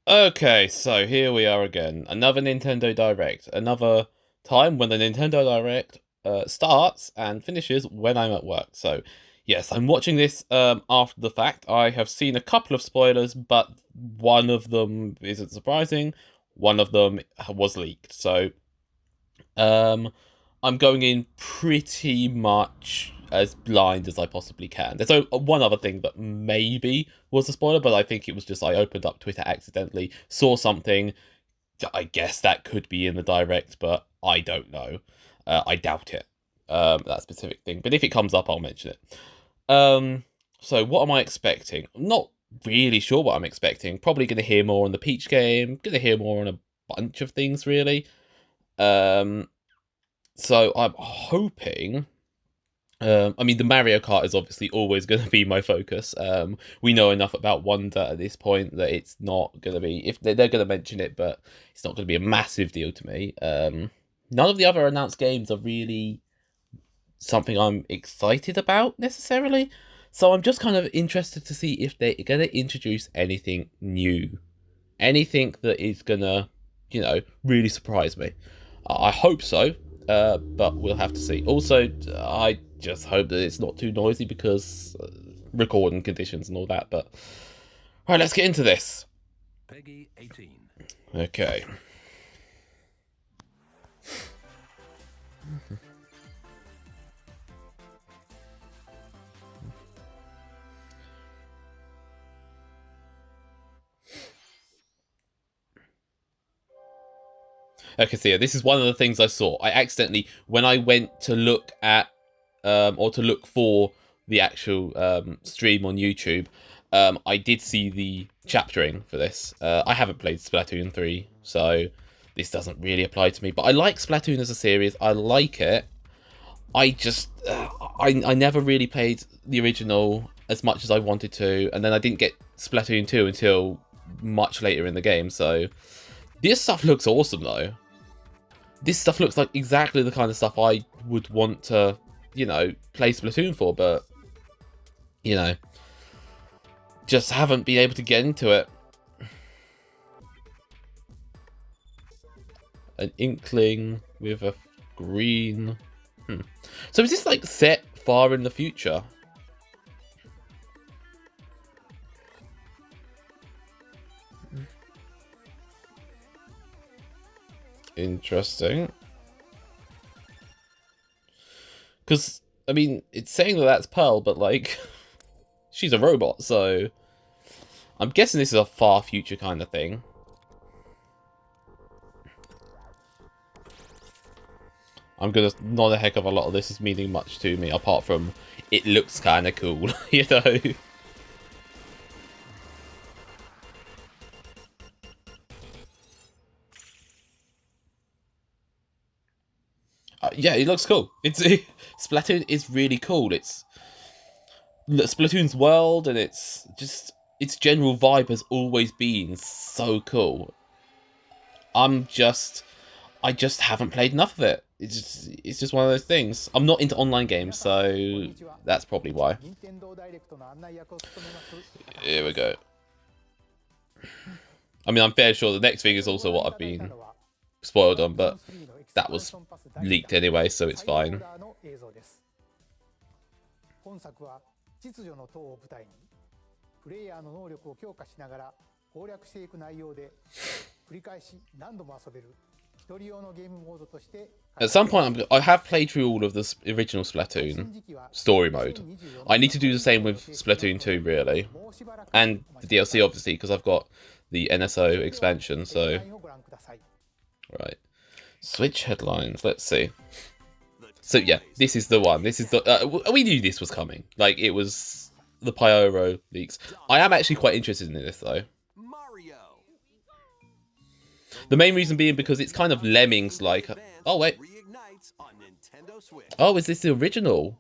Okay, so here we are again. Another Nintendo Direct. Another time when the Nintendo Direct starts and finishes when I'm at work. So, yes, I'm watching this after the fact. I have seen a couple of spoilers, but one of them isn't surprising. One of them was leaked. So, um, I'm going in pretty much as blind as I possibly can. There's one other thing that maybe was a spoiler, but I think it was just I opened up Twitter accidentally, saw something. I guess that could be in the direct, but I don't know. I doubt it. That specific thing. But if it comes up, I'll mention it. Um, so what am I expecting? I'm not really sure what I'm expecting. Probably going to hear more on the Peach game. Going to hear more on a bunch of things, really. Um, so I'm hoping. I mean, the Mario Kart is obviously always going to be my focus. We know enough about Wonder at this point that it's not going to be, if they're going to mention it, but it's not going to be a massive deal to me. None of the other announced games are really something I'm excited about necessarily. So I'm just kind of interested to see if they're going to introduce anything new, anything that is going to, really surprise me. I hope so, but we'll have to see. Also, I just hope that it's not too noisy because recording conditions and all that. But all right, let's get into this. Peggy 18. Okay. Okay, so yeah, this is one of the things I saw. I accidentally, when I went to look at, or to look for the actual stream on YouTube, I did see the chaptering for this. I haven't played Splatoon 3, so this doesn't really apply to me. But I like Splatoon as a series. I like it. I just, I never really played the original as much as I wanted to, and then I didn't get Splatoon 2 until much later in the game. So this stuff looks awesome, though. This stuff looks like exactly the kind of stuff I would want to, play Splatoon for, but, just haven't been able to get into it. An inkling with a green. So is this like set far in the future? Interesting. Because, I mean, it's saying that that's Pearl, but like, she's a robot, so I'm guessing this is a far future kind of thing. I'm gonna not a heck of a lot of this is meaning much to me, apart from it looks kind of cool, you know. Yeah, it looks cool. Splatoon is really cool. It's Splatoon's world and it's just its general vibe has always been so cool. I'm just I just haven't played enough of it. It's just one of those things. I'm not into online games, so that's probably why. Here we go. I mean, I'm fairly sure the next thing is also what I've been spoiled on, but that was leaked anyway, so it's fine. 本作は秩序の塔を舞台にプレイヤーの能力を強化しながら攻略していく内容で繰り返し何度も遊べる一人用のゲームモードとして At some point, I have played through all of the original Splatoon story mode. I need to do the same with Splatoon 2, really. And the DLC, obviously, because I've got the NSO expansion, so... Right. Switch headlines, let's see. So yeah, this is the one. This is the... we knew this was coming. Like, it was the Pyoro leaks. I am actually quite interested in this, though. The main reason being because it's kind of Lemmings like... Oh, wait. Oh, is this the original?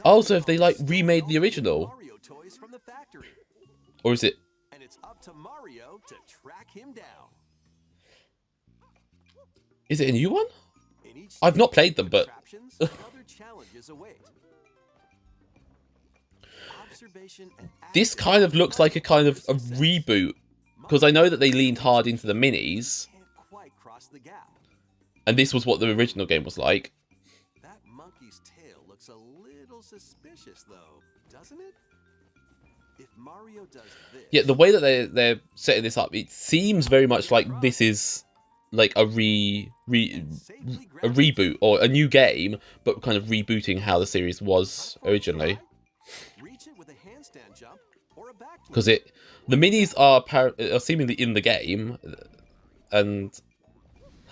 Oh, so if they, like, remade the original? Or is it... And it's up to Mario to track him down. Is it a new one? I've not played them, but... this kind of looks like a kind of a reboot, because I know that they leaned hard into the minis, and this was what the original game was like. That monkey's tail looks a little suspicious, though, doesn't it? If Mario does this, Yeah, the way that they're setting this up, it seems very much like this is like a reboot or a new game, but kind of rebooting how the series was originally. reach it with a handstand jump or a backflip. Because the minis are seemingly in the game, and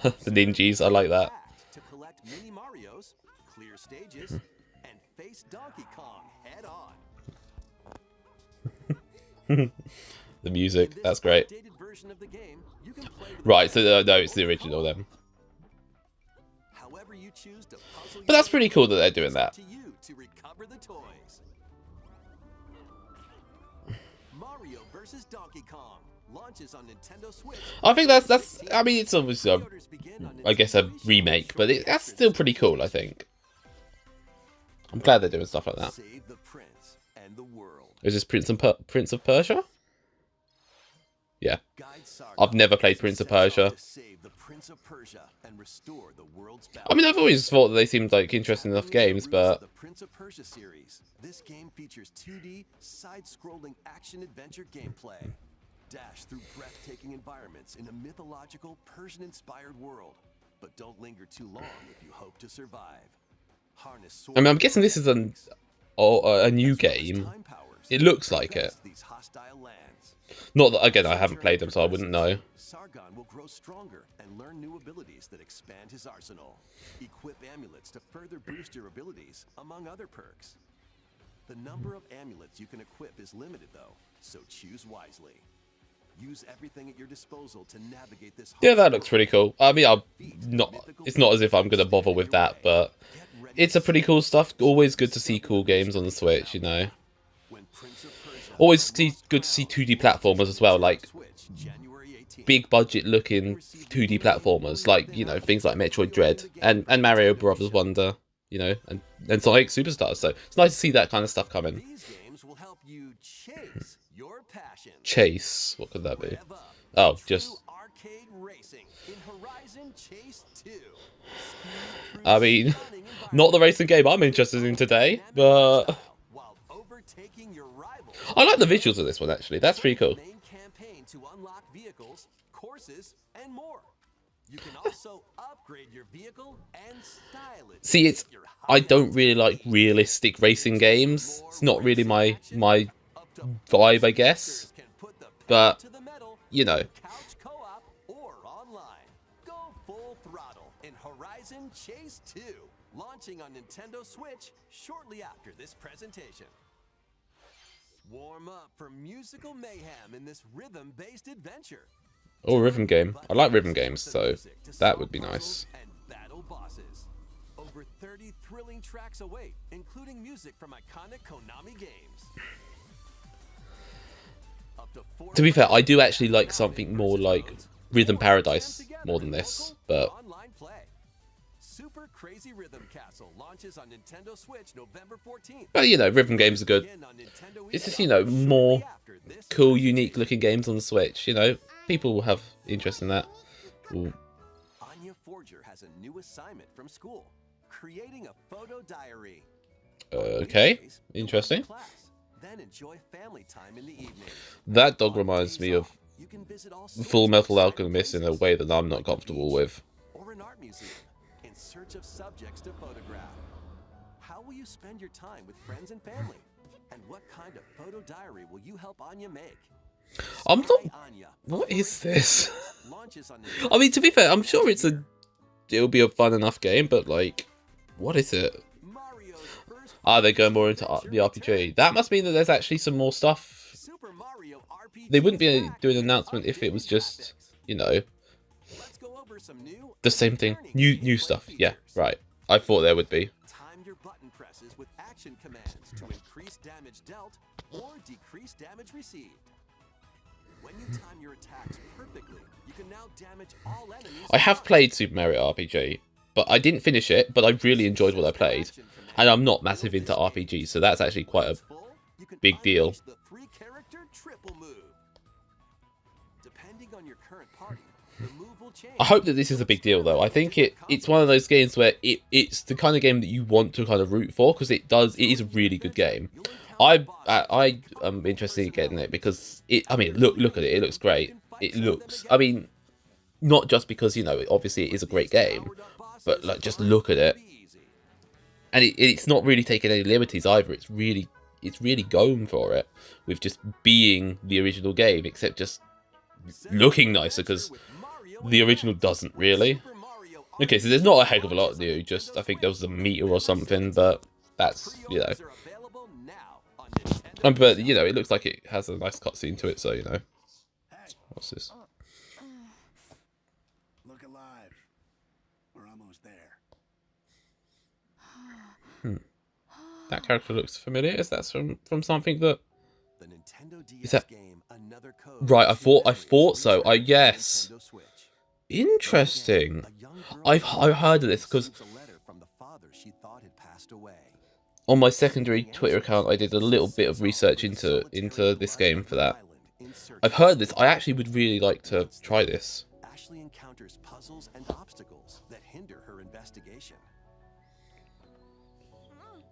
the ninjas, I like that. To collect mini Marios, clear stages, and face Donkey Kong head on. The music, that's great. Updated version of the game, you can play with Right, so no, it's the original then. however you choose to puzzle. But that's pretty cool that they're doing that. To you to recover the toys. Mario vs. Donkey Kong launches on Nintendo Switch. I think that's. I mean, it's obviously I guess a remake, but that's still pretty cool. I think. I'm glad they're doing stuff like that. Save the prince and the world. Is this Prince of Persia? Yeah. Guide Saga I've never played Prince of sets out Persia. to save the Prince of Persia and restore the world's I mean, I've always thought that they seemed like interesting enough games, but The Prince of Persia series. This game features 2D side-scrolling action-adventure gameplay. Dash through breathtaking environments in a mythological Persian-inspired world, but don't linger too long if you hope to survive. Harness I mean, I'm guessing this is a new game. It looks like it. These hostile lands. Not that, again, I haven't played them, so I wouldn't know. Sargon will grow stronger and learn new abilities that expand his arsenal. Equip amulets to further boost your abilities, among other perks. The number of amulets you can equip is limited, though, so choose wisely. Use everything at your disposal to navigate this. Yeah, that looks pretty cool. I mean, it's not as if I'm going to bother with that, but it's a pretty cool stuff. Always good to see cool games on the Switch, you know. Always good to see 2D platformers as well, like big budget looking 2D platformers, like, you know, things like Metroid Dread and Mario Brothers Wonder, you know, and Sonic Superstars. So it's nice to see that kind of stuff coming. These games will help you chase your passion. Chase, what could that be? Oh, just arcade racing in Horizon Chase 2. I mean, not the racing game I'm interested in today, but While overtaking your rivals. I like the visuals of this one, actually. That's pretty cool. Main campaign to unlock vehicles, courses, and more. You can also upgrade your vehicle and style it. See, I don't really like realistic racing games. It's not really my vibe, I guess. But, you know. Couch co-op or online. Go full throttle in Horizon Chase 2, launching on Nintendo Switch shortly after this presentation. Warm up for musical mayhem in this rhythm-based adventure. Oh, rhythm game. I like rhythm games, so that would be nice. And battle bosses. Over 30 thrilling tracks await, including music from iconic Konami games. To be fair, I do actually like something more like Rhythm Paradise more than this, but Super Crazy Rhythm Castle launches on Nintendo Switch November 14th. but you know, rhythm games are good. It's just, you know, more cool, unique looking games on the Switch, you know. People will have interest in that. Ooh. Anya Forger has a new assignment from school, creating a photo diary. Okay, interesting. Then enjoy family time in the evening. That dog reminds me of You can visit all Full Metal Alchemist in a way that I'm not comfortable with. or an art museum in search of subjects to photograph. How will you spend your time with friends and family? And what kind of photo diary will you help Anya make? I'm not... Spy Anya What is this? launches on I mean, to be fair, I'm sure it'll be a fun enough game, but like, what is it? Mario's first Ah, they're going more into the RPG. That must mean that there's actually some more stuff. Super Mario RPG. They wouldn't be doing an announcement if it was just, you know, Let's go over some new the same thing. New stuff. Yeah, right. I thought there would be. Time your button presses with action commands to increase damage dealt or decrease damage received. When you time your attacks perfectly, you can now damage all enemies. I have played Super Mario RPG, but I didn't finish it, but I really enjoyed what I played. And I'm not massive into RPGs, so that's actually quite a big deal. unleash the 3-character triple move. Depending on your current party, the move will change. I hope that this is a big deal, though. I think it's one of those games where it's the kind of game that you want to kind of root for, because it is a really good game. I am interested in getting it because I mean, look at it. It looks great. It looks, I mean, not just because, you know, obviously it is a great game, but like just look at it. And it's not really taking any liberties either. It's really going for it with just being the original game, except just looking nicer, because the original doesn't really. Okay, so there's not a heck of a lot new. Just I think there was a meter or something, but that's, you know. But you know, it looks like it has a nice cutscene to it, so you know. What's this? Look alive. We're almost there. That character looks familiar. Is that from something that? The Nintendo DS Is that game, Another Code, right? I thought so. featured Yes. Nintendo Switch. Interesting. A young girl I've heard of this because receives a letter from the father she thought had passed away. on my secondary Twitter account, I did a little bit of research into this game for that. I've heard this. I actually would really like to try this. Ashley encounters puzzles and obstacles that hinder her investigation.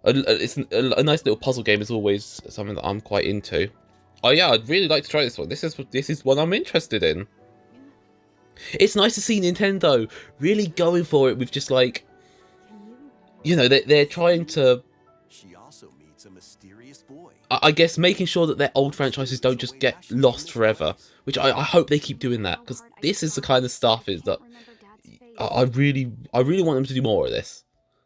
It's a nice little puzzle game. Is always something that I'm quite into. Oh yeah, I'd really like to try this one. This is one I'm interested in. It's nice to see Nintendo really going for it with just like, you know, they're trying to, She also meets a mysterious boy. I guess, making sure that their old franchises don't just get lost forever. Which I hope they keep doing that, because this is the kind of stuff is that I really want them to do more of this.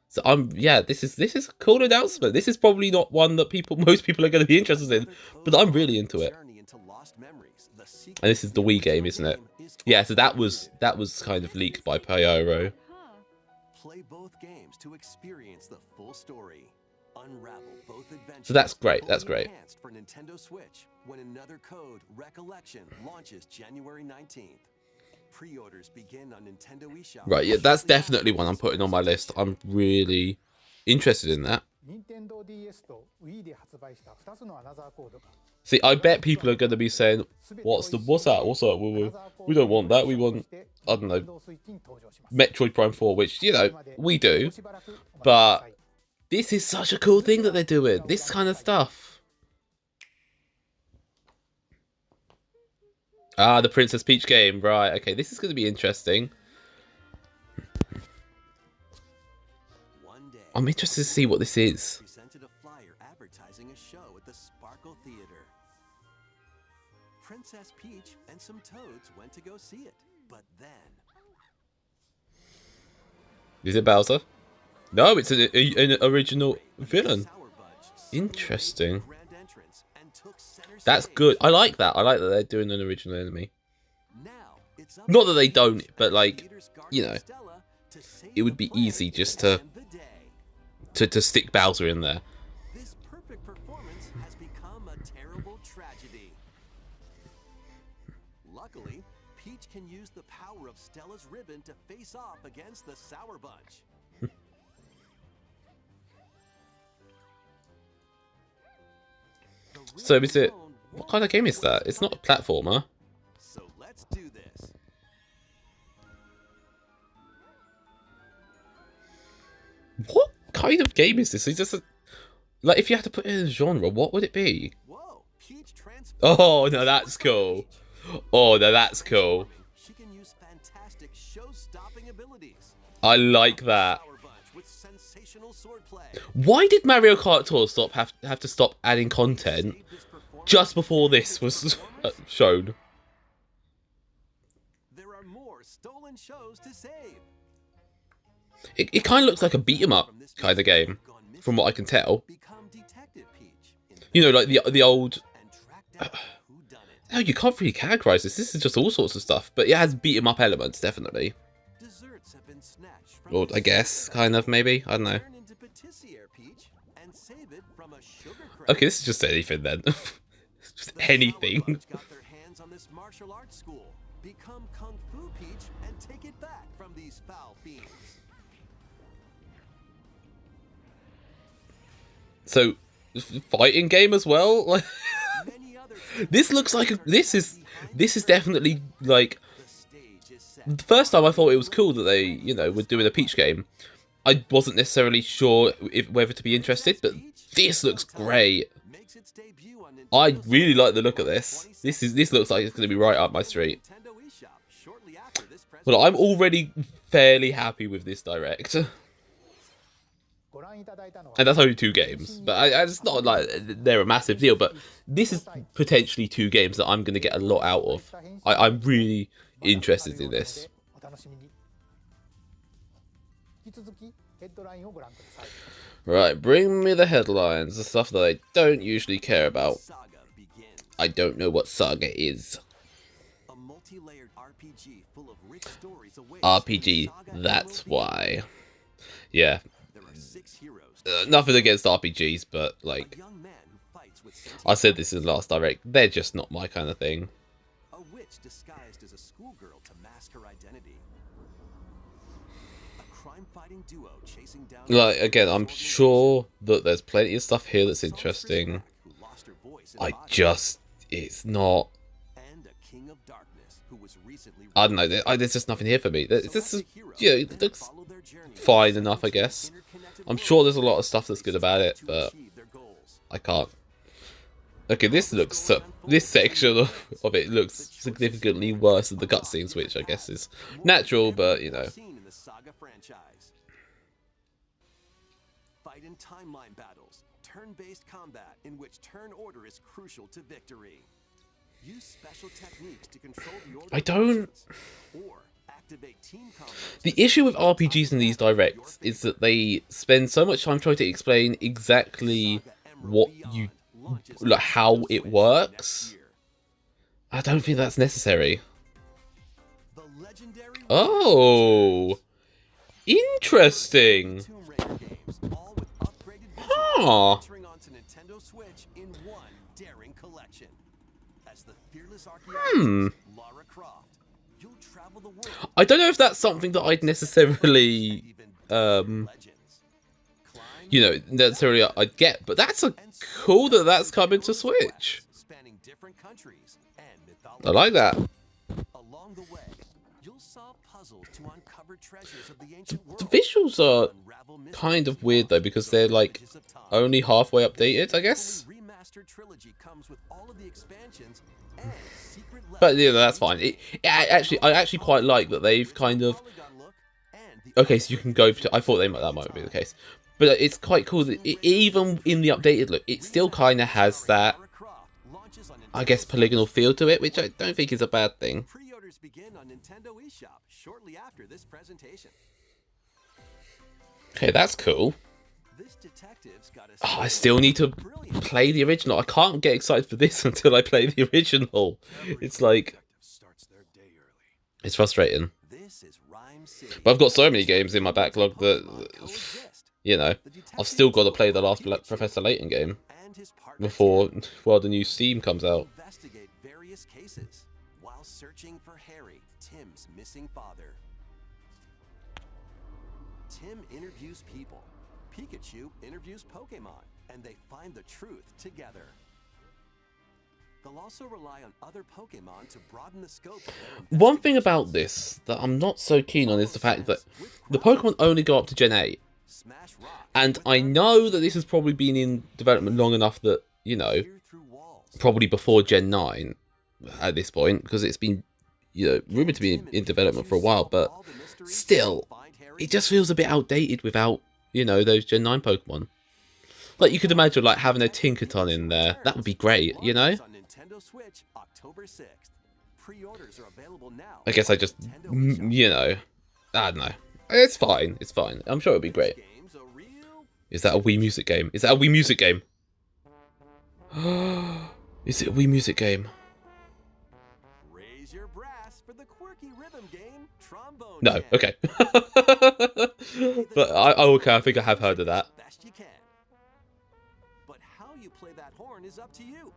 So this is a cool announcement. This is probably not one that most people are going to be interested in, but I'm really into it. And this is the Wii game, isn't it? Yeah, so that was kind of leaked by Pyro. Play both games to experience the full story. Unravel both adventures. So that's great. That's fully great. enhanced for Nintendo Switch when Another Code Recollection launches January 19th. Pre-orders begin on Nintendo eShop. Right, yeah, that's definitely one I'm putting on my list. I'm really interested in that. 任天堂 DS と Wii で発売した2つのアナザーコードが See, I bet people are going to be saying, what's that? What's that? We don't want that. We want, I don't know, Metroid Prime 4, which, you know, we do. But this is such a cool thing that they're doing. This kind of stuff. Ah, the Princess Peach game. Right, okay. This is going to be interesting. I'm interested to see what this is. Presented a flyer advertising a show at the Sparkle Theater. Princess Peach and some toads went to go see it, but then Is it Bowser? No, it's an original villain. Sour Budge Interesting. grand entrance and took center That's stage. good. I like that. I like that they're doing an original enemy. Now, it's up Not to that they the don't, but like, Peter's you guardian know, Stella to save it would the be planet easy just to and the day. to stick Bowser in there. This perfect performance has become a terrible tragedy. Luckily, Peach can use the power of Stella's ribbon to face off against the Sour Bunch. The So ribbon is it? alone What won't kind of game do is that? what It's you not a want. platformer. So let's do this. What kind of game is this? It's just a, like, if you had to put it in a genre, what would it be? Whoa, Peach transforms. Oh, no, that's cool. Oh, no, that's cool. She can use fantastic show-stopping abilities. I like that. Sour Bunch with sensational swordplay. Why did Mario Kart Tour have to stop adding content Save this performance just before this was shown? There are more stolen shows to save. It kind of looks like a beat 'em up kind of game, from what I can tell. Become Detective Peach. You know, like the old. And track down whodunit. No, you can't really categorize this. This is just all sorts of stuff, but it has beat 'em up elements, definitely. Desserts have been snatched from Or the I guess, kind of, maybe. I don't know. Turn into patissiere Peach and save it from a sugar crash. Okay, this is just anything then. Just The Sour anything. Bunch got their hands on this martial arts school. Become Kung Fu Peach and take it back from these foul fiends. So, fighting game as well. Like, Many other this looks like this is definitely like the stage is set. the first time I thought it was cool that they, were doing a Peach game. I wasn't necessarily sure whether to be interested, but this looks great. Makes its debut on I Nintendo really Switch like the look of this. This looks like it's going to be right up my street. Nintendo eShop shortly after this But I'm presentation. already fairly happy with this direct, and ご覧いただいたのは that's only 2 games. But it's not like they're a massive deal. But this is potentially 2 games that I'm going to get a lot out of. I'm really interested in this. お楽しみに。引き続きヘッドラインをご覧ください。 Right, bring me the headlines, the stuff that I don't usually care about. Saga begins. I don't know what Saga is. A multi-layered RPG full of rich stories awaits RPG, in Saga that's MLB. why. Yeah, There are 6 heroes. nothing against RPGs, but A like young man who fights with sentient I said this in the last direct, they're just not my kind of thing. a witch disguised as a schoolgirl to mask her identity. A crime-fighting duo chasing down Like, again, I'm sure that there's plenty of stuff here that's interesting. who lost her voice in I Baja, just, it's not, and a king of darkness who was recently I don't know, there's just nothing here for me. This is, Select a hero it and looks follow their journey fine in enough, I seven guess. interconnected I'm worlds sure there's a lot of stuff that's good about it, to but achieve their goals. I can't. Okay, this looks, this section of it looks significantly worse than the cutscenes, which I guess is natural, but, Seen in the Saga franchise. Fight in timeline battles, turn-based combat in which turn order is crucial to victory. Use special techniques to control the order I of don't- actions, or activate team combos The to issue with support RPGs in these your directs is that they spend so much time trying to explain exactly Saga Emerald what Beyond you, launches like on how Nintendo it Switch works. next year. I don't think that's necessary. The legendary Oh, interesting. Tomb Raider games, all with upgraded Huh. visuals entering onto Nintendo Switch in one daring collection. As the fearless archaeologist Lara Croft, you'll travel the world. I don't know if that's something that I'd necessarily, Even legends. Climb necessarily I'd get, but that's a and cool that solve that's coming to endless Switch. quests Spanning different countries and mythology. I like that. Along the way, you'll solve puzzles to uncover treasures of the ancient world. The visuals are unravel kind of mysteries weird though, because they're like bridges of time. only halfway updated, I guess. Fully remastered trilogy comes with all of the expansions and secret But levels. that's fine. I actually quite like that they've kind of. Polygon look and the Okay, so you can go. I thought that might be the case, but it's quite cool that even in the updated look, it still kind of has that, Lara Croft launches on I Nintendo guess, Switch. polygonal feel to it, which I don't think is a bad thing. Pre-orders begin on Nintendo eShop shortly after this presentation. Okay, that's cool. This detective's got a Oh, I still need to brilliant play the original. I can't get excited for this until I play the original. It's like, starts their day early. it's frustrating. This is Rhyme City. But I've got so many games in my backlog that, Coexist. the I've still got to play the last Professor Layton game And his partner before, Tim well, the new Steam comes out. investigate various cases while searching for Harry, Tim's missing father. Tim interviews people. Pikachu interviews Pokemon, and they find the truth together. They'll also rely on other Pokemon to broaden the scope of their One thing investigation. about this that I'm not so keen on is the fact that the Pokemon only go up to Gen 8. Smash Rock And with I Dark know that this has probably been in development long enough that, Peer through walls. probably before Gen 9 at this point, because it's been, rumored to be in development for a while, but still, it just feels a bit outdated without, those Gen 9 Pokemon. Like, you could imagine, like, having a Tinkaton in there. That would be great, Launches on Nintendo Switch October 6th. Pre-orders are available now. I guess I just, Nintendo I don't know. It's fine, it's fine. I'm sure it'll be great. Games a real Is that a Wii Music game? Is that a Wii Music game? Is it a Wii Music game? raise your brass for the quirky rhythm game Trombone No, Jam. okay. But okay, I think I have heard of that. Best you can. But how you play that horn is up to you.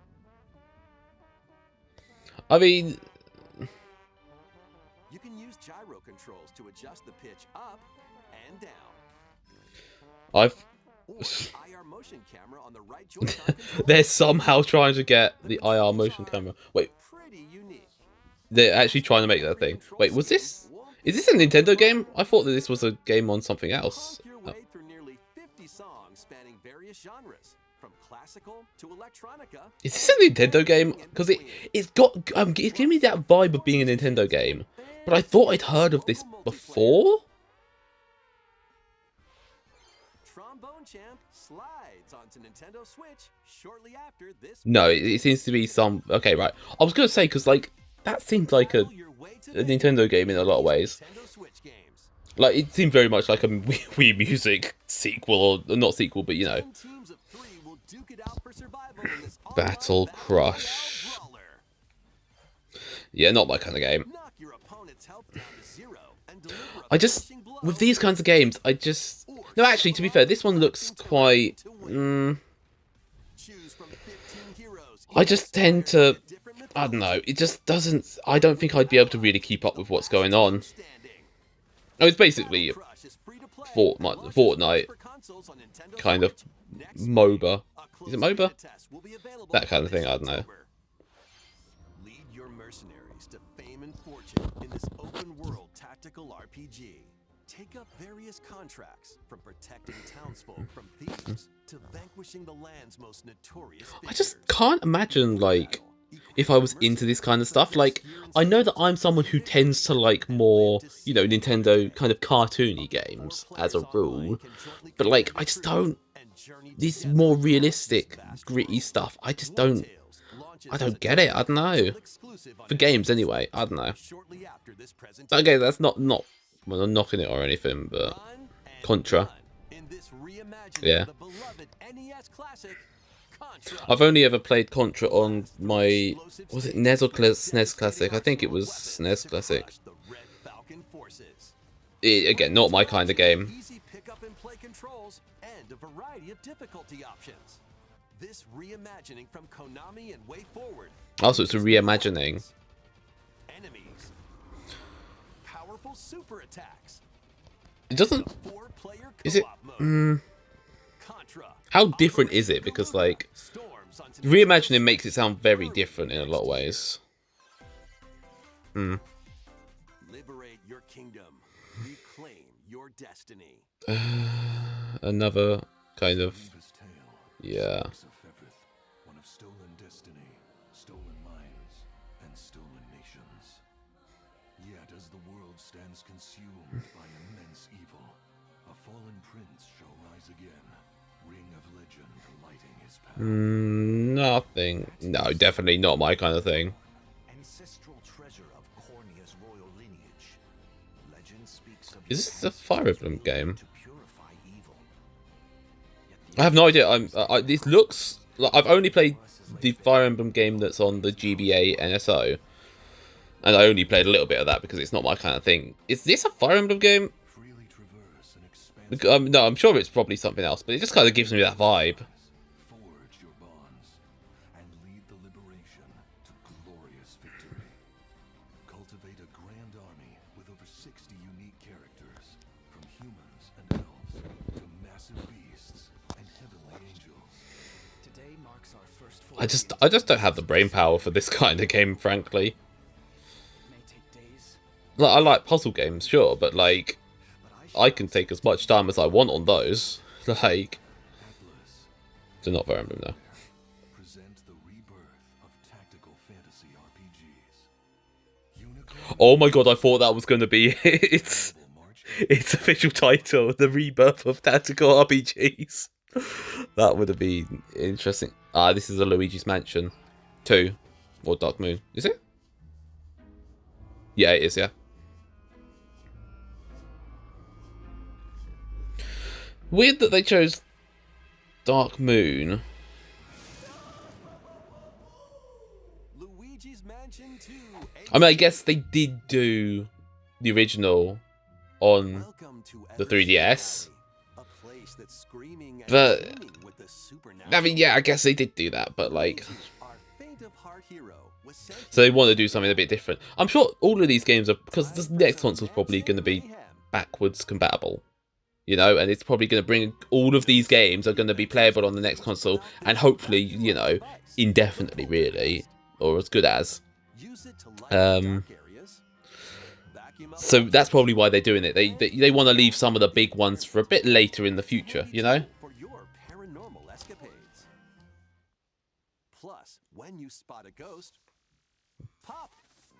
I mean, You can use gyro controls to adjust the pitch up and down. or IR motion camera on the right Joy-Con control. They're somehow trying to get the IR motion camera. Wait, Pretty unique. they're actually trying to make that thing. Wait, was this... Is this a Nintendo game? I thought that this was a game on something else. Honk your way through nearly 50 songs spanning various genres, from classical to electronica. Is this a Nintendo game? Because it's got... it's giving me that vibe of being a Nintendo game. But I thought I'd heard of this before? Trombone Champ slides onto Nintendo Switch shortly after this. No, it seems to be some... Okay, right. I was going to say, because, like, that seemed like a Nintendo game in a lot of ways. Nintendo Switch games. Like, it seemed very much like a Wii Music sequel, or not sequel, but, you know. 10 teams of 3 will duke it out for survival in this Battle all-out Crush. battle brawler. Yeah, not my kind of game. Knock your opponent's health down to 0 and deliver a I just... crushing blow. With these kinds of games, I just... No, actually, to be fair, this one looks quite... Choose from 15 heroes, I just tend to... different I don't know, it just doesn't... I don't think I'd be able to really keep up with what's going on. standing. Oh, it's basically Crush is free to play. Fortnite For consoles on Nintendo kind of Switch. Next MOBA. week, Is it a MOBA? closed beta test will be available That kind of thing, this I don't know. October. Lead your mercenaries to fame and fortune in this open world tactical RPG. Take up various contracts, from protecting townsfolk from thieves to vanquishing the land's most notorious I just figures. can't imagine, like, if I was into this kind of stuff. Like, I know that I'm someone who tends to like more, you know, Nintendo kind of cartoony games as a rule. But, like, I just don't... This more realistic, gritty stuff, I just don't... I don't get it, I don't know. For games, anyway, I don't know. Okay, that's not well, I'm knocking it or anything, but... Contra. Yeah. I've only ever played Contra on my... Was it NES or SNES Classic? I think it was SNES Classic. Again, not my kind of game. Easy pickup and play controls and a variety of difficulty options. This reimagining from Konami and Way Forward. Also, it's a reimagining. Enemies. Powerful super attacks. It doesn't... Four-player Is it... co-op mode. Contra. How different is it? Because, like... Storms onto Reimagining makes it sound very different in a lot of ways. Liberate your kingdom. Reclaim your destiny. Another kind of... His tale Yeah. speaks of Fefrith, one of stolen destiny, stolen minds, and stolen nations. Yet as the world stands consumed by immense evil, a fallen prince shall rise again, ring of legend lighting his path. Nothing. No, definitely not my kind of thing. Ancestral treasure of Cornea's royal lineage. Legend speaks of Is this a Fire Emblem game? to purify evil. I have no idea. This looks like I've only played the Fire Emblem game that's on the GBA NSO, and I only played a little bit of that because it's not my kind of thing. Is this a Fire Emblem game? Freely traverse and expand. No, I'm sure it's probably something else, but it just kind of gives me that vibe. Forge your bonds and lead the liberation to glorious victory. Cultivate a grand army with over 60 unique characters, from humans and elves to massive beasts and heavenly angels. Today marks our first I just don't have the brain power for this kind of game, frankly. It may take days, Like, I like puzzle games, sure, but like, but I can take as much time as I want on those. Like, Atlas they're not Fire Emblem, though. present the rebirth of tactical fantasy RPGs. Unicorn Oh my god, I thought that was going to be its March official title, The Rebirth of Tactical RPGs. That would have been interesting. Ah, this is a Luigi's Mansion 2, or Dark Moon. Is it? Yeah, it is, yeah. Weird that they chose Dark Moon. Luigi's Mansion 2. I mean, I guess they did do the original on Welcome to the Everest 3DS. Valley, a place that's screaming and But- teeming with the supernatural. I mean, yeah, I guess they did do that, but like... Luigi, our faint of heart hero, was sent So they want to do something a bit different. I'm sure all of these games are... Because the next console's probably going to be backwards compatible. you know, and it's probably going to bring all of these games are going to be playable on the next console, and hopefully, you know, indefinitely, really, or as good as. So that's probably why they're doing it. They want to leave some of the big ones for a bit later in the future, you know? For your paranormal escapades. Plus, when you spot a ghost, pop!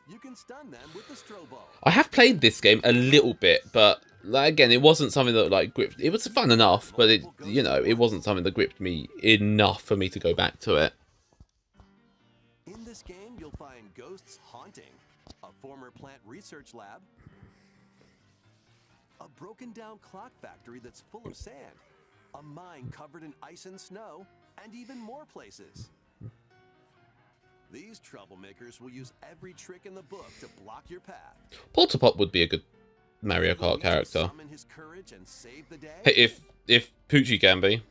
You can stun them with the strobo. I have played this game a little bit, but like, again, it wasn't something that like gripped. It was fun enough, but it, you know, it wasn't something that gripped me enough for me to go back to it. In this game, you'll find ghosts haunting, a former plant research lab, a broken down clock factory that's full of sand, a mine covered in ice and snow, and even more places. These troublemakers will use every trick in the book to block your path. Polterpop would be a good Mario Kart character. Summon his courage and save the day. Hey, if Poochie can be,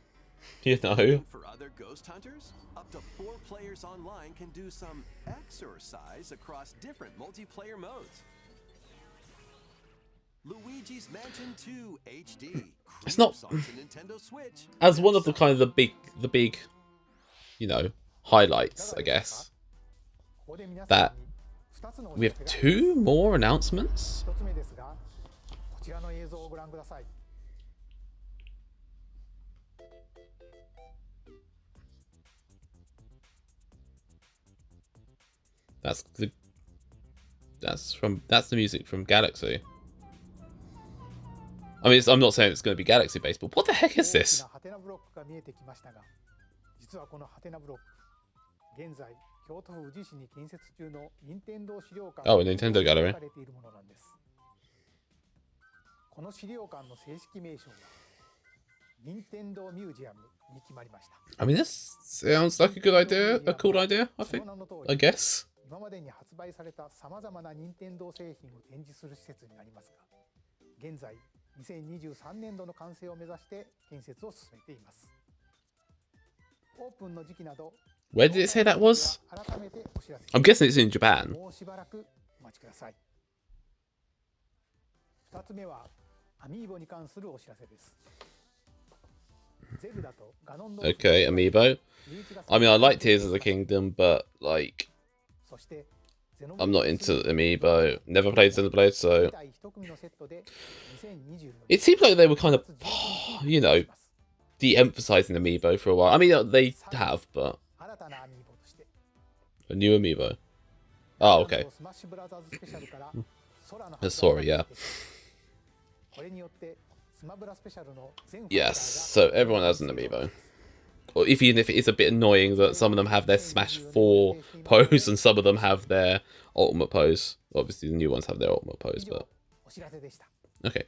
you know. For other ghost hunters, up to 4 players online can do some exercise across different multiplayer modes. Luigi's Mansion 2 HD. It's not creeps onto Nintendo Switch. as one of the kind of the big, you know, highlights, I guess. ここで皆さん That に2つのお we 知 have らせが 2 more announcements. 1つ目ですが、こちらの映像をご覧ください。That's the music from Galaxy. I mean, I'm not saying it's going to be Galaxy based, but what the heck is 大き this? なハテナブロックが見えてきましたが、実はこのハテナブロック、現在京都府宇治市に建設中の任天堂資料館 Oh, a Nintendo に gallery. 書かれているものなんです。この資料館の正式名称は任天堂ミュージアムに決まりました。 I mean, this sounds like a good idea, a cool idea, I そ think. の名の通 I り、 guess. 今までに発売されたさまざまな任天堂製品を展示する施設になりますが、現在2023年度の完成を目指して建設を進めています。オープンの時期など Where did it say that was? 改めてお知らせし I'm guessing it's in Japan. もうしばらくお待ちください。2つ目はアミーボに関するお知らせです。ゼルダとガノンド Okay, Amiibo. I mean, I like Tears of the Kingdom, but like, そして I'm not into Amiibo. Never played Xenoblade, so 第1組のセットで2024 it seems like they were kind of, you know, de-emphasizing Amiibo for a while. I mean, they have, but 新たなアミーボとして a new Amiibo. Oh, okay. スマッシュブラザーズスペシャルから空の Sorry, yeah. これによってスマブラスペシャルの全 Yes, so everyone has an Amiibo. Or even if it is a bit annoying that some of them have their Smash 4 pose and some of them have their ultimate pose. Obviously, the new ones have their ultimate pose, 以上 but お知らせでした。 okay.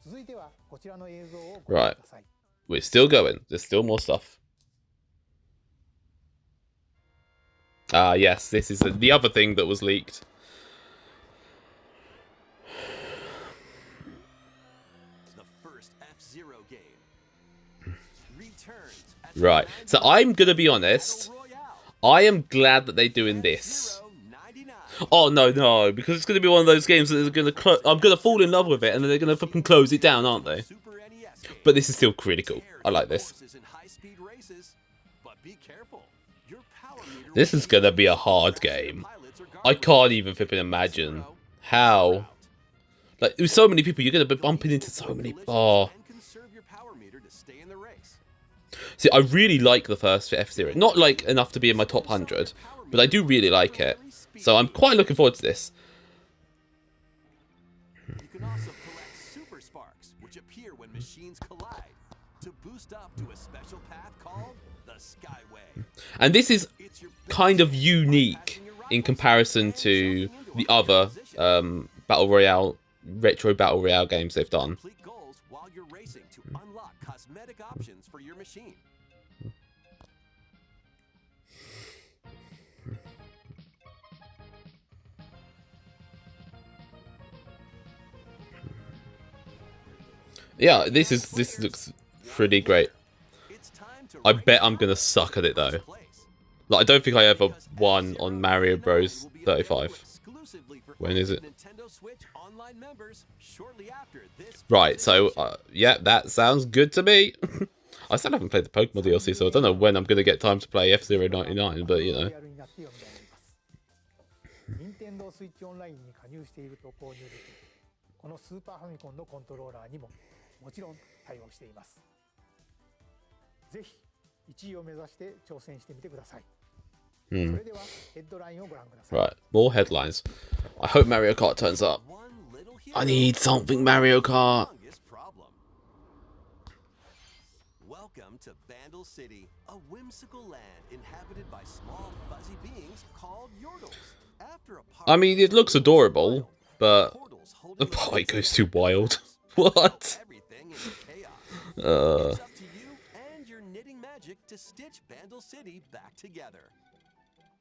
続いてはこちらの映像をご覧ください。 We're still going. There's still more stuff. Ah, yes, this is the other thing that was leaked. The first F-Zero game. Returns as Right, so I'm gonna be honest. Battle Royale. I am glad that they're doing this. $0.99. Oh no, because it's gonna be one of those games that is gonna I'm gonna fall in love with it, and then they're gonna fucking close it down, aren't they? Super NES game. But this is still critical. I like this. Horses in high-speed races, but be careful. Your power meter will This is change gonna be a when hard passenger game. pilots are I guarded. can't even flipping imagine how. Like, with so many people, you're gonna be bumping into so many. Oh, And conserve your power meter to stay in the race. see, I really like the first F-Zero. Not like enough to be in my top 100, but I do really like it. So I'm quite looking forward to this. You can also collect super sparks, which appear when machines collide, to boost up to a special path called the Skyway. And this is It's your kind of unique in comparison to the other Battle Royale, retro Battle Royale games they've done. complete goals while you're racing to unlock cosmetic options for your machine. Yeah, this looks pretty great. It's time to I race bet I'm for gonna suck at it though. first place. Like, I don't think I ever Because won F-Zero on Mario Final Bros. will be available 35. exclusively for When is it? Nintendo Switch Online online members shortly after this. Right, so, yeah, that sounds good to me. I still haven't played the Pokemon DLC, so I don't know when I'm going to get time to play F-Zero99, but, you know. 任天堂スイッチオンラインに加入していると購入でき、このスーパーファミコンのコントローラーにももちろん対応しています。ぜひ1位を目指して挑戦してみてください。それではヘッドラインをご覧ください。 Right, more headlines. I hope Mario Kart turns up. I need something Mario Kart. Welcome to Vandal City, a whimsical land inhabited by small fuzzy beings called Yordles. I mean, it looks adorable, but the pie goes too wild. What? It's up to you and your knitting magic to stitch Vandal City back together.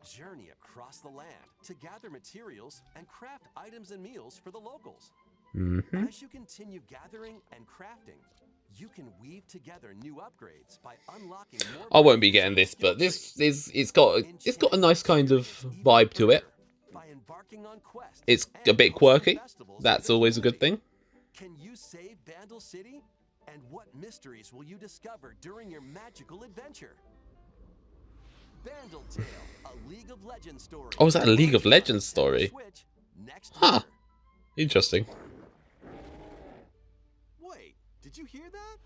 Journey across the land to gather materials and craft items and meals for the locals. As you continue gathering and crafting, you can weave together new upgrades by unlocking more. I won't be getting this, but it's got a nice kind of vibe to it. By embarking on quests. It's a bit quirky. That's always a good thing. Can you save Vandal City? And what mysteries will you discover during your magical adventure? Vandal Tale, a League of Legends story. Oh, is that a League of Legends story? Switch next Huh. year. Interesting. Wait, did you hear that?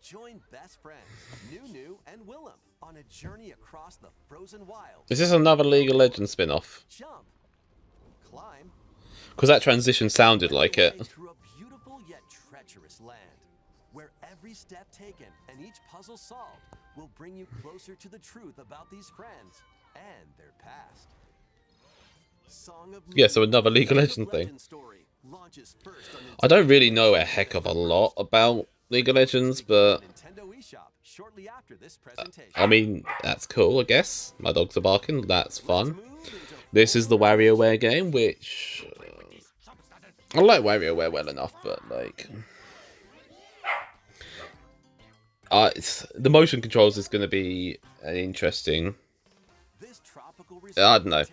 Join best friends Nunu and Willem on a journey across the frozen wilds. Is this another League of Legends spin-off? Jump, climb, Because that transition sounded like it. through a beautiful yet treacherous land, where every step taken and each puzzle solved will bring you closer to the truth about these friends and their past. Song of Yeah, so Nunu, another League of Legends thing. Legends story launches first on I don't really know a heck of a lot about League of Legends, but Nintendo eShop shortly after this presentation. I mean, that's cool, I guess. My dogs are barking, that's fun. This is the WarioWare game, which... I like WarioWare well enough, but, like... the motion controls is going to be an interesting... I don't know.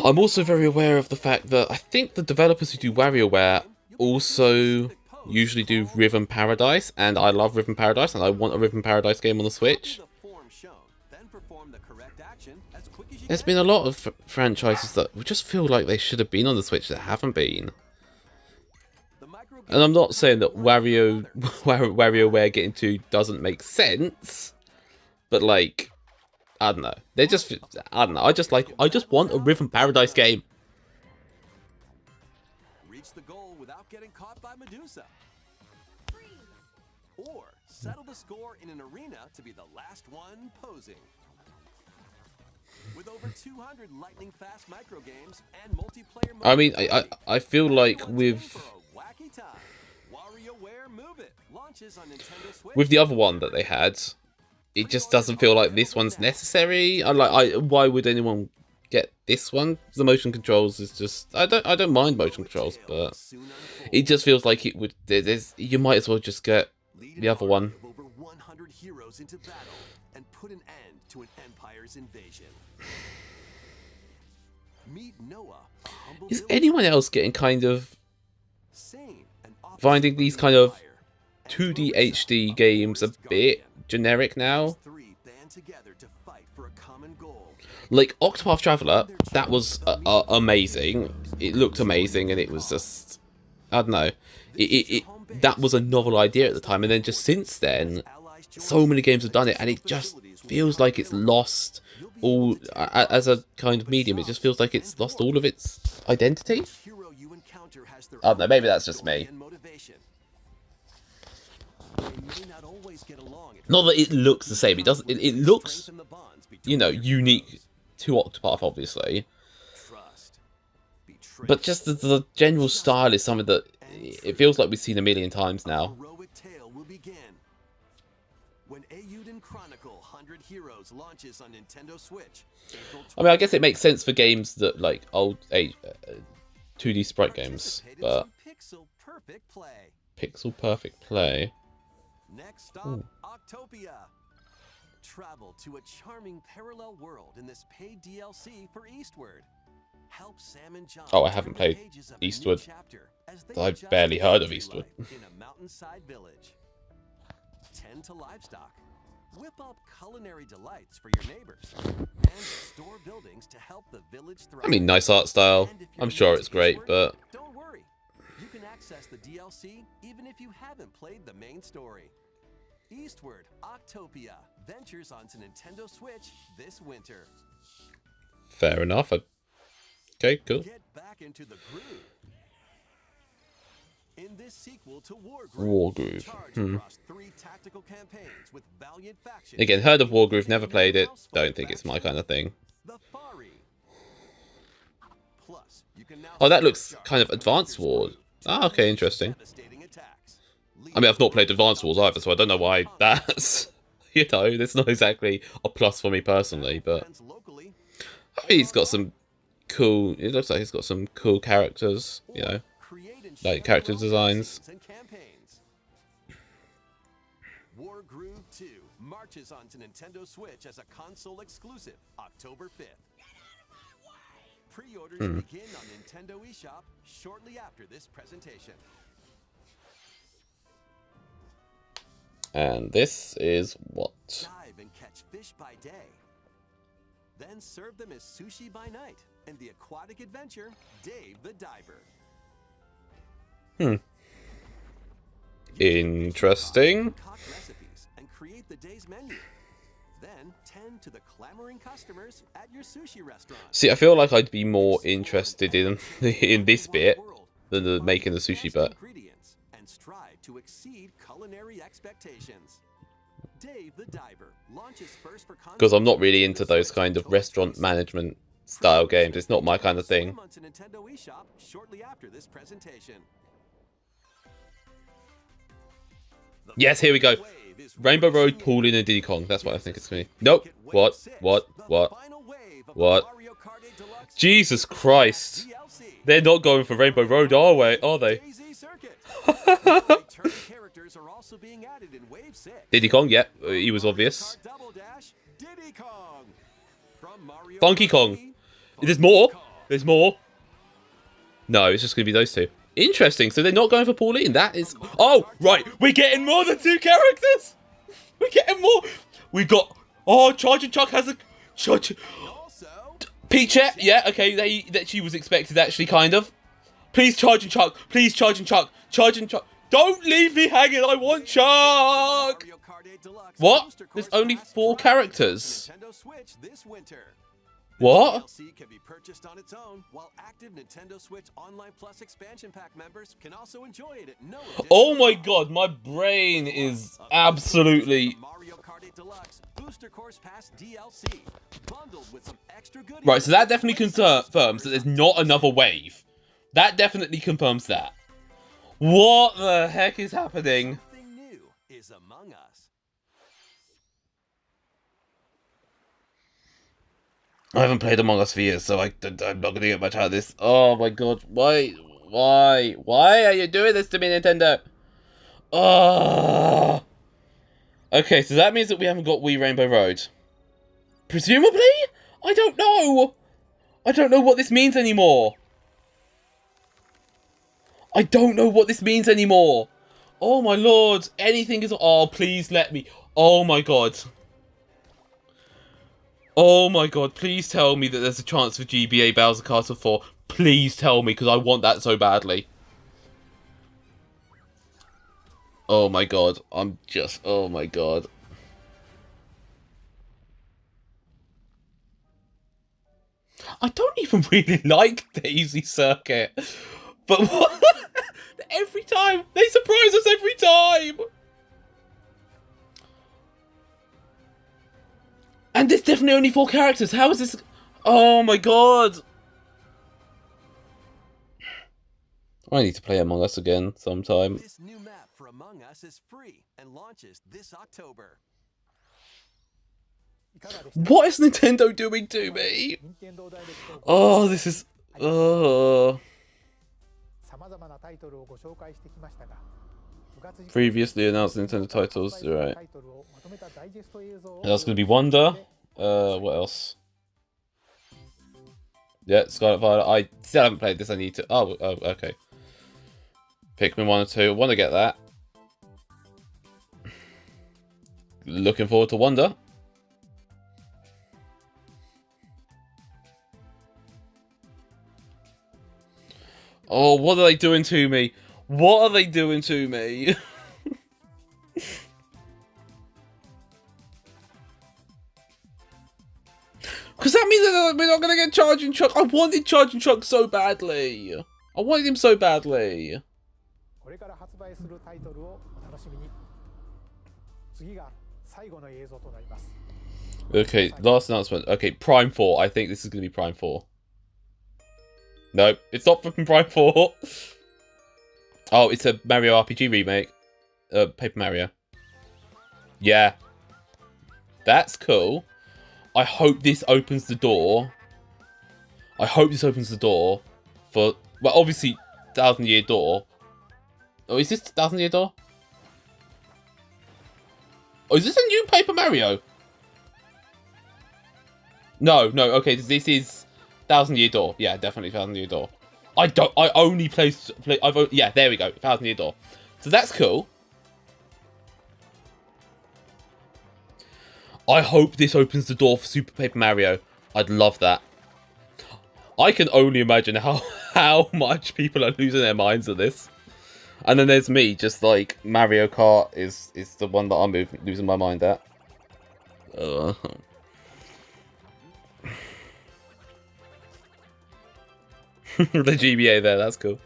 I'm also very aware of the fact that I think the developers who do WarioWare also usually do Rhythm Paradise, and I love Rhythm Paradise, and I want a Rhythm Paradise game on the Switch. There's been a lot of franchises that just feel like they should have been on the Switch that haven't been. And I'm not saying that WarioWare getting 2 doesn't make sense, but like, I don't know. They just, I don't know. I just want a Rhythm Paradise game. Reach the goal without getting caught by Medusa. Or settle the score in an arena to be the last one posing. With over 200 lightning-fast micro games and multiplayer modes, I mean, I feel like with the other one that they had, it just doesn't feel like this one's necessary. Why would anyone get this one? The motion controls is just, I don't mind motion controls, but it just feels like it would. You might as well just get the other one. Over 100 heroes into battle and put an end to an empire's invasion. Meet Noah, a humble Is villager, anyone else getting kind of sane and often finding these kind of fire, and 2D Marissa, HD a games a forest bit guardian. generic now? These three band together to fight for a common goal. Like, Octopath Traveler, that was amazing. It looked amazing, and it was just... I don't know. That was a novel idea at the time, and then just since then, so many games have done it, and it just feels like it's lost all... As a kind of medium, it just feels like it's lost all of its identity? Hero you encounter has their I don't know, own maybe that's just story me. and motivation. They may not always get along at Not that it first, looks the same, it doesn't... It looks, strengthen the bonds you know, between unique to Octopath, obviously. trust, betrayal, But just the general style is something that it feels like we've seen a million times now. heroic tale will begin when Eiyuden Chronicle 100 Heroes launches on Nintendo Switch. April I mean, I guess it makes sense for games that, like, old 2D sprite games, Participate in but some pixel perfect play. pixel perfect play. Next stop, Octopia. Travel to a charming parallel world in this paid DLC for Eastward. Help Sam and John Oh, I turn haven't the played pages of a new Eastward. chapter as they I've adjust barely to heard of daily Eastward. life in a mountainside village. Tend to livestock. Whip up culinary delights for your neighbors. And restore buildings to help the village thrive. I mean, nice art style. And if you're I'm new sure to it's great, Eastward, but don't worry. You can access the DLC even if you haven't played the main story. Eastward Octopia ventures onto Nintendo Switch this winter. fair enough. Okay, cool. Get back into the groove. In this sequel to Wargroove, Wargroove. charge across 3 tactical campaigns with valiant factions. Again, heard of Wargroove, never played it. Mouse Don't fight think it's my faction, kind of thing. The Fari. Plus, you can now Oh, that looks supercharge kind of your Advanced character's Wars. crew Ah, to okay, unleash interesting. devastating attacks. I mean, I've not played Advanced Wars either, so I don't know why that's, you know, that's not exactly a plus for me personally, but Friends locally, I mean, he's got some cool, it looks like he's got some cool characters, you know. create and Like share character your own designs. cutscenes and campaigns. Wargroove 2 marches onto Nintendo Switch as a console exclusive October 5th. Pre-orders begin on Nintendo eShop shortly after this presentation. And this is what? Dive and catch fish by day. Then serve them as sushi by night in the aquatic adventure Dave the Diver. Interesting. Concoct recipes and create the day's menu. Then tend to the clamoring customers at your sushi restaurant. See, I feel like I'd be more interested in in this bit than the making the sushi bit. Ingredients and strive to exceed culinary expectations. Dave the Diver launches first for Because I'm not really into those kind of restaurant management style games. It's not my kind of thing. Onto Nintendo eShop shortly after this presentation. The Yes, here we go. final wave is Rainbow Road, racing Pool in. in, and Diddy Kong. That's what I think it's going to be. Nope. Get Wave What? 6, What? the What? final wave of the What? Mario Kart 8 Deluxe Jesus Super Christ. DLC. They're not going for Rainbow Road, are they? Daisy Circuit. Returning characters are also being added in Wave 6. Diddy Kong, yeah, he was Mario obvious. Kart Double Dash, Diddy Kong. From Mario Funky Kart Kong. 8, There's more. Kong. There's more. No, it's just going to be those two. Interesting. So they're not going for Pauline. That is... Oh, right. We're getting more than 2 characters. We're getting more. We got... Oh, Charge and Chuck has a... Charge... Also, Peachette. Yeah, okay. That she was expected, actually, kind of. Please, Charge and Chuck. Please, Charge and Chuck. Charge and Chuck. Don't leave me hanging. I want Chuck. Mario Kart 8 Deluxe What? Booster There's Course only Pass 4 drops characters. on Nintendo Switch this winter. What? DLC can be purchased on its own, while active Nintendo Switch Online Plus expansion pack members can also enjoy it at no additional Oh my cost. god, my brain is A absolutely... feature Mario Kart 8 Deluxe Booster Course Pass DLC, bundled with some extra goodies. Right, so that definitely confirms that there's not another wave. That definitely confirms that. What the heck is happening? Something new is among us. I haven't played Among Us for years, so I'm not going to get much out of this. Oh my god, why? Why are you doing this to me, Nintendo? Oh. Okay, so that means that we haven't got Wii Rainbow Road. Presumably? I don't know. I don't know what this means anymore. I don't know what this means anymore. Oh my lord, anything is... Oh, please let me... Oh my god. Oh my god, please tell me that there's a chance for GBA Bowser Castle 4. Please tell me, because I want that so badly. Oh my god, I'm just... Oh my god. I don't even really like Daisy Circuit. But what? Every time! They surprise us every time! And there's definitely only 4 characters. How is this? Oh my god! I need to play Among Us again sometime. This new map for Among Us is free and launches this October. What is Nintendo doing to me? 任天堂ダイレクトを Oh, this is... Oh. さまざまなタイトルをご紹介してきましたが、部活時間 Previously announced Nintendo titles. 発売された Right. タイトルをまとめたダイジェスト映像を That's gonna be Wonder. What else? Yeah, Scarlet Violet. I still haven't played this. I need to. Oh, okay. Pikmin 1 and 2. I want to get that. Looking forward to Wonder. Oh, what are they doing to me? What are they doing to me? Because that means that we're not going to get Charging Chuck. I wanted Charging Chuck so badly. I wanted him so badly. これから発売するタイトルをお楽しみに。次が最後の映像となります。 Okay, last announcement. Okay, Prime 4. I think this is going to be Prime 4. No, it's not from Prime 4. Oh, it's a Mario RPG remake. Paper Mario. Yeah. That's cool. I hope this opens the door. I hope this opens the door for... Well, obviously, Thousand Year Door. Oh, is this Thousand Year Door? Oh, is this a new Paper Mario? No, okay, this is Thousand Year Door. Yeah, definitely Thousand Year Door. I only play, yeah, there we go, Thousand Year Door. So that's cool. I hope this opens the door for Super Paper Mario. I'd love that. I can only imagine how much people are losing their minds at this. And then there's me, just like Mario Kart is the one that I'm losing my mind at. The GBA there, that's cool.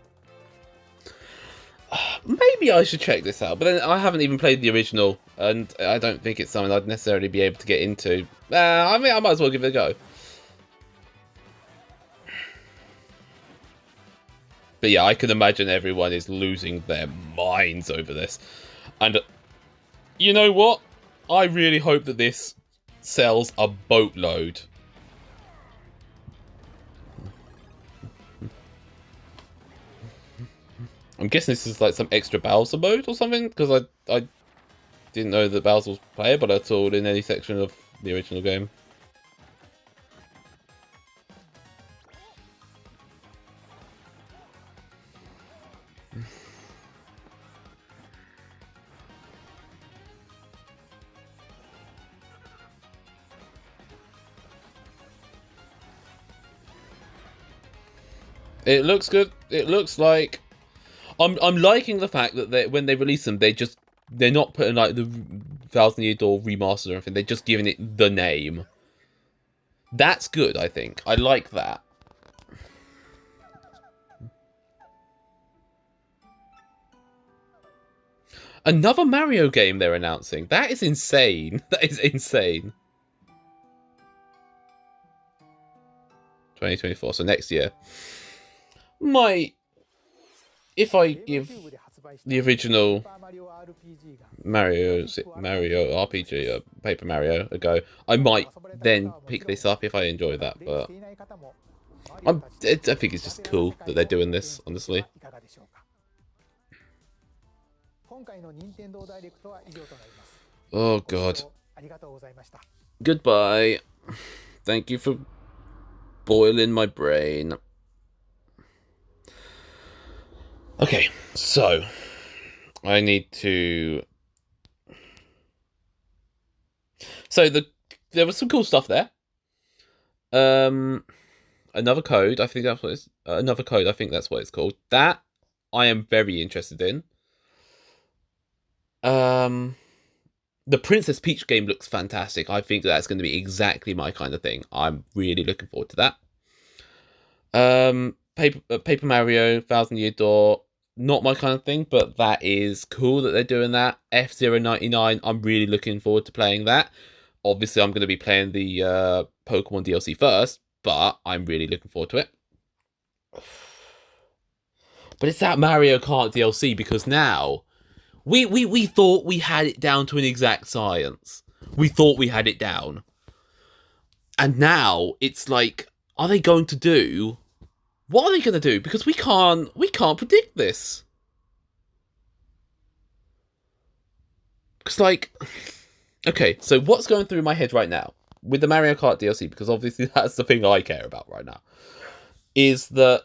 Maybe I should check this out, but then I haven't even played the original, and I don't think it's something I'd necessarily be able to get into. I mean, I might as well give it a go. But yeah, I can imagine everyone is losing their minds over this. And you know what? I really hope that this sells a boatload. I'm guessing this is like some extra Bowser mode or something, because I didn't know that Bowser was playable at all in any section of the original game. It looks good. It looks like I'm liking the fact that when they release them, they're not putting like the Thousand Year Door remastered or anything. They're just giving it the name. That's good, I think. I like that. Another Mario game they're announcing. That is insane. That is insane. 2024, so next year. If I give the original Mario RPG, Paper Mario, a go, I might then pick this up if I enjoy that, but I think it's just cool that they're doing this, honestly. Oh god. Goodbye. Thank you for boiling my brain. Okay, so I need to... So there was some cool stuff there. Another code, I think that's what it's... another code, I think that's what it's called. That I am very interested in. The Princess Peach game looks fantastic. I think that's going to be exactly my kind of thing. I'm really looking forward to that. Paper Mario, Thousand Year Door, not my kind of thing, but that is cool that they're doing that. F-Zero 99, I'm really looking forward to playing that. Obviously, I'm going to be playing the Pokemon DLC first, but I'm really looking forward to it. But it's that Mario Kart DLC, because now we thought we had it down to an exact science. We thought we had it down. And now it's like, are they going to do... What are they going to do? Because we can't predict this. Because, like... Okay, so what's going through my head right now? with the Mario Kart DLC, because obviously that's the thing I care about right now, is that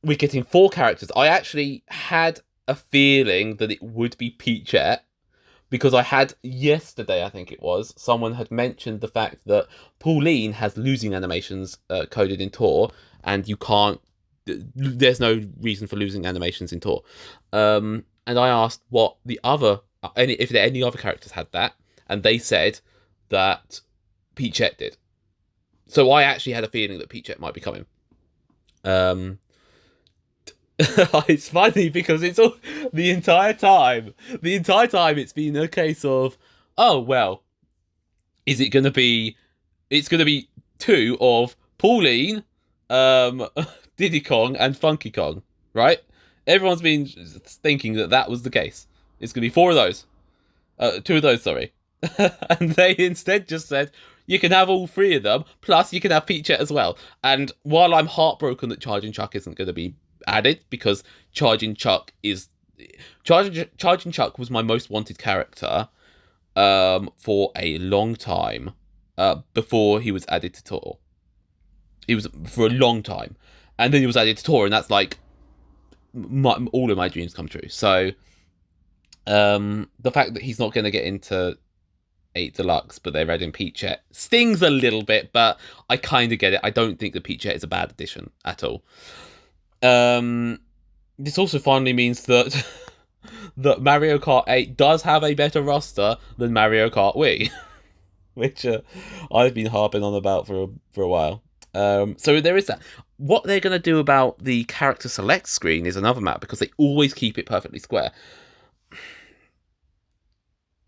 we're getting 4 characters. I actually had a feeling that it would be Peachette, because I had yesterday, I think it was, someone had mentioned the fact that Pauline has losing animations coded in Tor, and you can't. There's no reason for losing animations in Tor. And I asked what the other, if any other characters had that, and they said that Peachette did. So I actually had a feeling that Peachette might be coming. It's funny because it's all the entire time it's been a case of, oh well, is it gonna be? It's gonna be 2 of Pauline, Diddy Kong, and Funky Kong, right? Everyone's been thinking that was the case. It's gonna be 4 of those, 2 of those, sorry, and they instead just said you can have all 3 of them, plus you can have Peachette as well. And while I'm heartbroken that Charging Chuck isn't going to be added, because Charging Chuck was my most wanted character for a long time before he was added to Tor. He was for a long time, and then he was added to Tor, and that's like all of my dreams come true. So the fact that he's not going to get into 8 Deluxe, but they're adding Peachette stings a little bit, but I kind of get it. I don't think that Peachette is a bad addition at all. This also finally means that that Mario Kart 8 does have a better roster than Mario Kart Wii, which I've been harping on about for a while. So there is that. What they're going to do about the character select screen is another matter, because they always keep it perfectly square.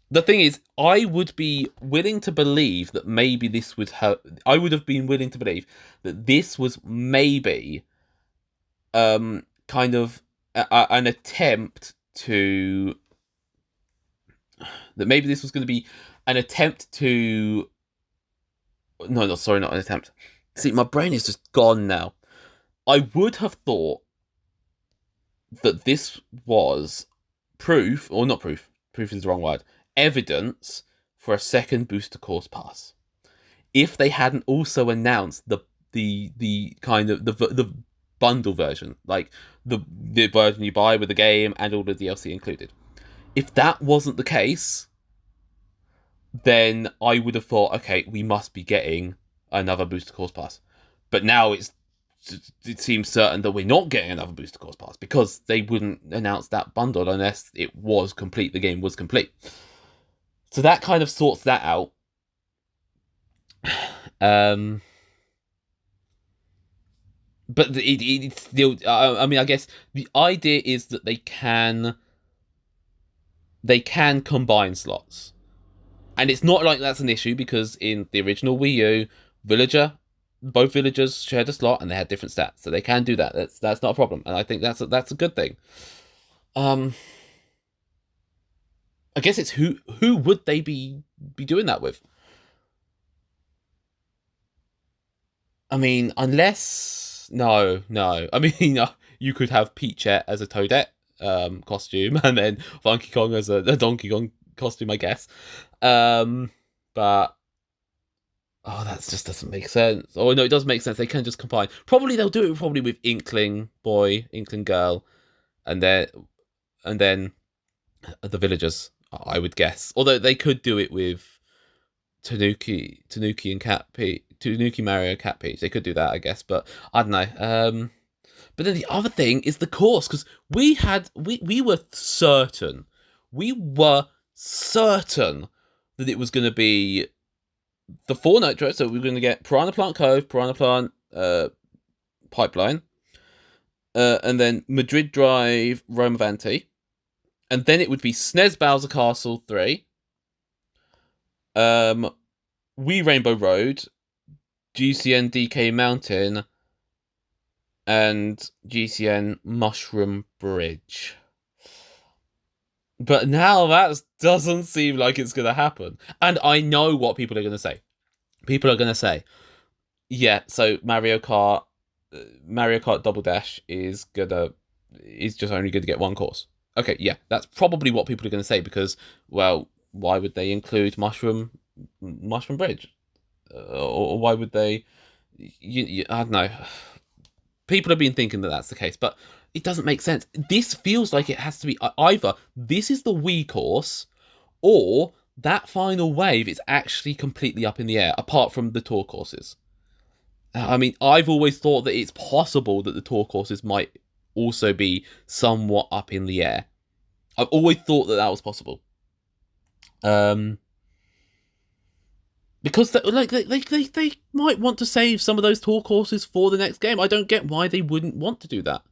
The thing is, I would be willing to believe that maybe this would have... I would have been willing to believe that this was maybe kind of an attempt to... That maybe this was going to be an attempt to... No, sorry, not an attempt. See, my brain is just gone now. I would have thought that this was proof, or not proof is the wrong word, evidence for a second booster course pass. If they hadn't also announced the kind of the bundle version, like the version you buy with the game and all the DLC included. If that wasn't the case, then I would have thought, okay, we must be getting another booster course pass. But now it seems certain that we're not getting another booster course pass, because they wouldn't announce that bundle unless it was complete, the game was complete. So that kind of sorts that out. But it's still, I mean, I guess the idea is that they can combine slots. And it's not like that's an issue, because in the original Wii U, both villagers shared a slot and they had different stats. So they can do that. That's not a problem. And I think that's a good thing. I guess it's who would they be doing that with? I mean, unless... No. I mean, you could have Peachette as a Toadette costume, and then Funky Kong as a Donkey Kong costume, I guess. But... Oh, that just doesn't make sense. Oh, no, it does make sense. They can just combine. Probably they'll do it with Inkling Boy, Inkling Girl, and then the villagers, I would guess. Although they could do it with Tanuki and Cat Peach. Tanuki, Mario, Cat Peach. They could do that, I guess. But I don't know. But then the other thing is the course, because we were certain that it was going to be the 4 Nitro. So we were going to get Piranha Plant Cove, Piranha Plant Pipeline, and then Madrid Drive, Rome Avanti, and then it would be SNES Bowser Castle 3, Wii Rainbow Road, GCN DK Mountain, and GCN Mushroom Bridge. But now that doesn't seem like it's going to happen. And I know what people are going to say. People are going to say, yeah, so Mario Kart Double Dash is just only going to get 1 course. Okay, yeah, that's probably what people are going to say, because, well, why would they include Mushroom Bridge? or why would they? I don't know. People have been thinking that that's the case, but it doesn't make sense. This feels like it has to be either this is the Wii course, or that final wave is actually completely up in the air, apart from the tour courses. I mean, I've always thought that it's possible that the tour courses might also be somewhat up in the air. I've always thought that was possible. Because they might want to save some of those tour courses for the next game. I don't get why they wouldn't want to do that.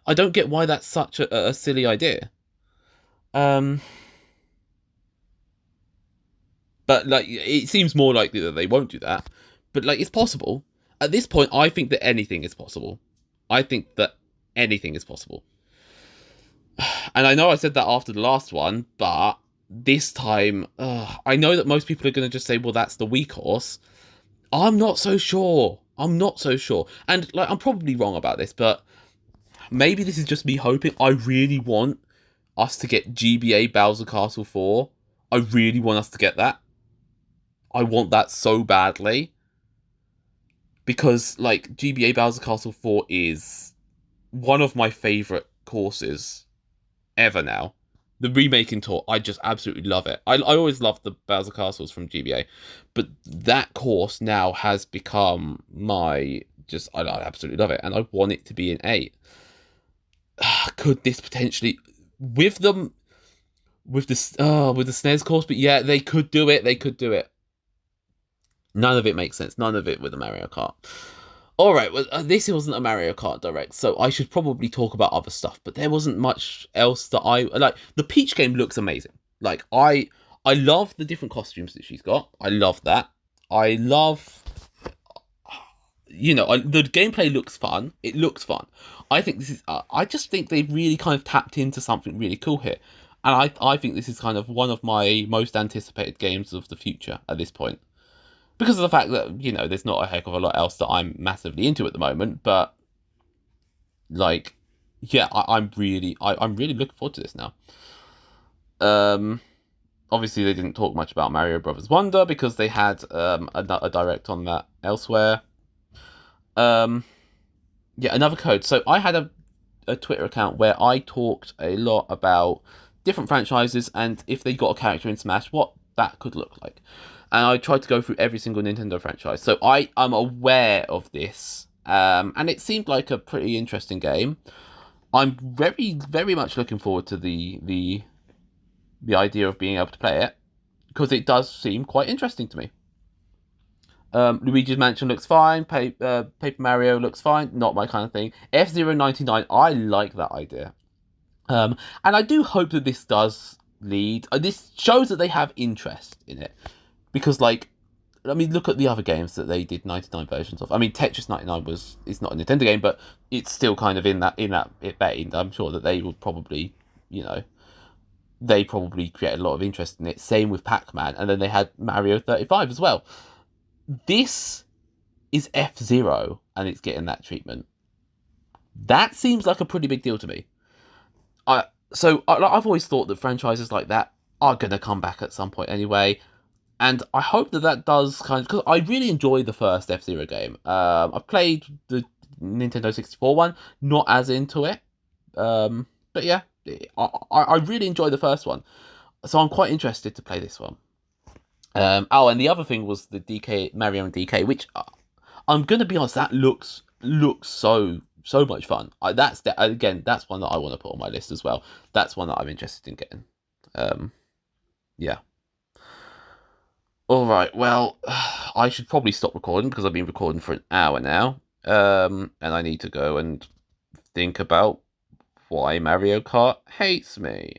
I don't get why that's such a silly idea. But like, it seems more likely that they won't do that. But like, it's possible. At this point, I think that anything is possible. I think that anything is possible. And I know I said that after the last one, but this time, I know that most people are going to just say, well, that's the Wii course. I'm not so sure. And like, I'm probably wrong about this, but maybe this is just me hoping. I really want us to get GBA Bowser Castle 4. I really want us to get that. I want that so badly. Because, like, GBA Bowser Castle 4 is one of my favourite courses ever now. The remaking tour, I just absolutely love it. I always loved the Bowser Castles from GBA. But that course now has become I absolutely love it. And I want it to be an 8. Could this potentially... With the SNES course, but yeah, they could do it. None of it makes sense. None of it with a Mario Kart. Alright, well, this wasn't a Mario Kart Direct, so I should probably talk about other stuff, but there wasn't much else that I... Like, the Peach game looks amazing. Like, I love the different costumes that she's got. I love that. I love... the gameplay looks fun. It looks fun. I think this is... I just think they've really kind of tapped into something really cool here. And I think this is kind of one of my most anticipated games of the future at this point. Because of the fact that, there's not a heck of a lot else that I'm massively into at the moment, but, like, yeah, I'm really looking forward to this now. Obviously they didn't talk much about Mario Brothers Wonder, because they had a direct on that elsewhere. Yeah, another code. So I had a Twitter account where I talked a lot about different franchises, and if they got a character in Smash, what that could look like. And I tried to go through every single Nintendo franchise. So I'm aware of this. And it seemed like a pretty interesting game. I'm very, very much looking forward to the idea of being able to play it. Because it does seem quite interesting to me. Luigi's Mansion looks fine. Paper Mario looks fine. Not my kind of thing. F-Zero 99, I like that idea. And I do hope that this does lead... this shows that they have interest in it. Because, like, I mean, look at the other games that they did 99 versions of. I mean, Tetris 99 is not a Nintendo game, but it's still kind of in that vein. I'm sure that they would probably, they probably create a lot of interest in it. Same with Pac-Man, and then they had Mario 35 as well. This is F-Zero, and it's getting that treatment. That seems like a pretty big deal to me. I've always thought that franchises like that are going to come back at some point anyway. And I hope that does kind of... Because I really enjoyed the first F-Zero game. I've played the Nintendo 64 one. Not as into it. But yeah, I really enjoyed the first one. So I'm quite interested to play this one. And the other thing was the Mario and DK, which I'm going to be honest, that looks so much fun. That's one that I want to put on my list as well. That's one that I'm interested in getting. Yeah. Alright, well, I should probably stop recording because I've been recording for an hour now. And I need to go and think about why Mario Kart hates me.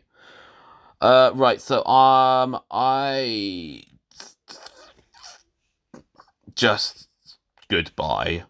Right, so, I... Just... Goodbye.